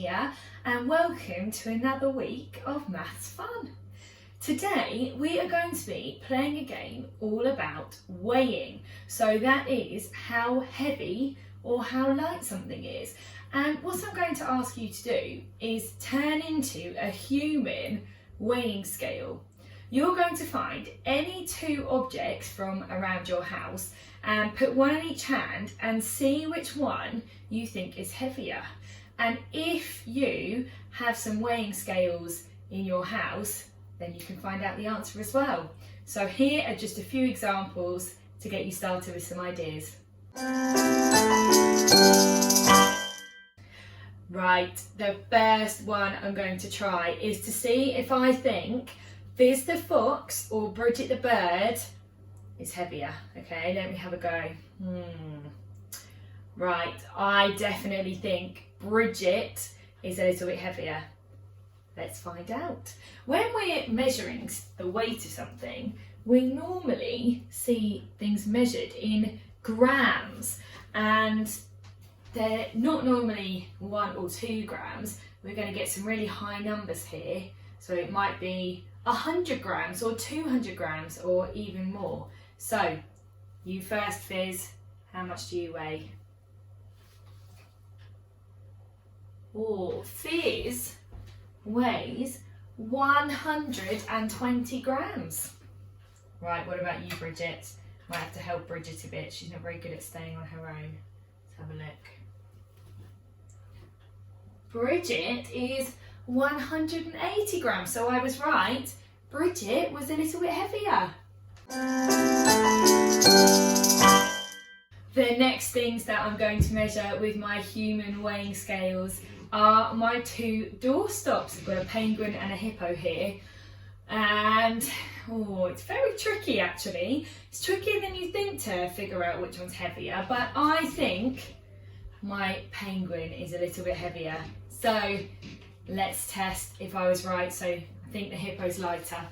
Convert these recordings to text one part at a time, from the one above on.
here and welcome to another week of Maths Fun. Today we are going to be playing a game all about weighing. So that is how heavy or how light something is. And what I'm going to ask you to do is turn into a human weighing scale. You're going to find any two objects from around your house and put one in each hand and see which one you think is heavier. And if you have some weighing scales in your house, then you can find out the answer as well. So here are just a few examples to get you started with some ideas. Right, the first one I'm going to try is to see if I think Fizz the fox or Bridget the bird is heavier. Okay, let me have a go. Right, I definitely think Bridget is a little bit heavier. Let's find out. When we're measuring the weight of something, we normally see things measured in grams, and they're not normally 1 or 2 grams. We're going to get some really high numbers here, so it might be 100 grams or 200 grams or even more. So, you first, Fizz, how much do you weigh? Oh, Fizz weighs 120 grams. Right, what about you, Bridget? Might have to help Bridget a bit. She's not very good at staying on her own. Let's have a look. Bridget is 180 grams, so I was right. Bridget was a little bit heavier. The next things that I'm going to measure with my human weighing scales are my two doorstops. I've got a penguin and a hippo here. And, it's very tricky actually. It's trickier than you think to figure out which one's heavier, but I think my penguin is a little bit heavier. So let's test if I was right. So I think the hippo's lighter.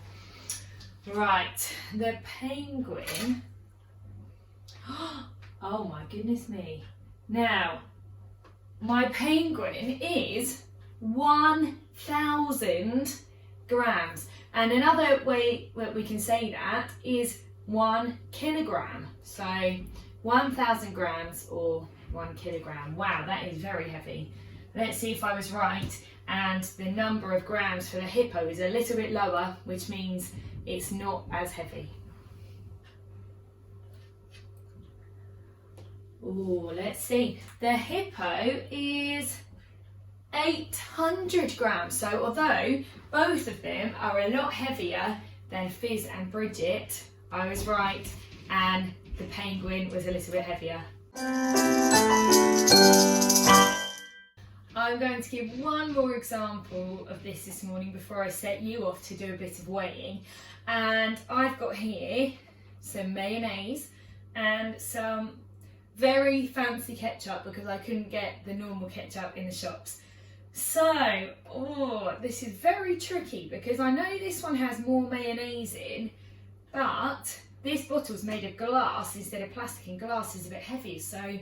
Right, the penguin. Oh my goodness me. Now, my penguin is 1,000 grams. And another way that we can say that is 1 kilogram. So 1,000 grams or 1 kilogram. Wow, that is very heavy. Let's see if I was right. And the number of grams for the hippo is a little bit lower, which means it's not as heavy. Oh, let's see. The hippo is 800 grams. So although both of them are a lot heavier than Fizz and Bridget, I was right, and the penguin was a little bit heavier. I'm going to give one more example of this morning before I set you off to do a bit of weighing. And I've got here some mayonnaise and some very fancy ketchup because I couldn't get the normal ketchup in the shops. So, this is very tricky because I know this one has more mayonnaise in, but this bottle's made of glass instead of plastic, and glass is a bit heavy. So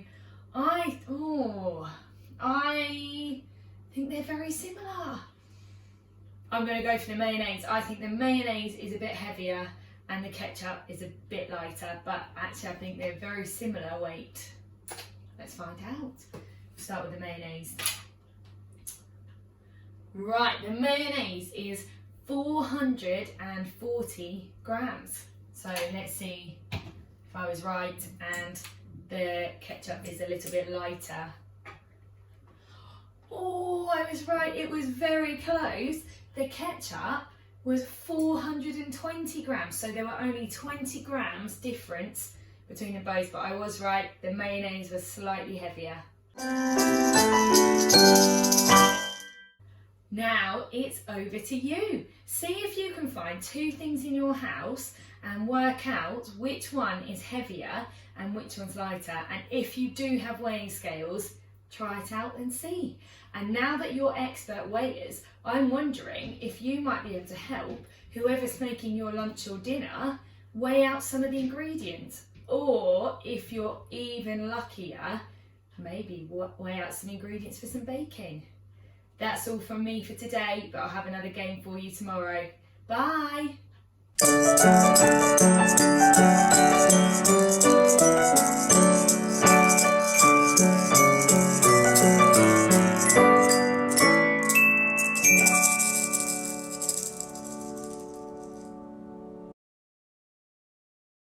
I think they're very similar. I'm going to go for the mayonnaise. I think the mayonnaise is a bit heavier and the ketchup is a bit lighter, but actually I think they're very similar weight. Let's find out. Start with the mayonnaise. Right, the mayonnaise is 440 grams. So let's see if I was right and the ketchup is a little bit lighter. Oh, I was right, it was very close. The ketchup was 420 grams, so there were only 20 grams difference between them both, but I was right, the mayonnaise was slightly heavier. Now it's over to you. See if you can find two things in your house and work out which one is heavier and which one's lighter. And if you do have weighing scales, try it out and see. And now that you're expert weighers, I'm wondering if you might be able to help whoever's making your lunch or dinner weigh out some of the ingredients. Or if you're even luckier, maybe weigh out some ingredients for some baking. That's all from me for today, but I'll have another game for you tomorrow. Bye!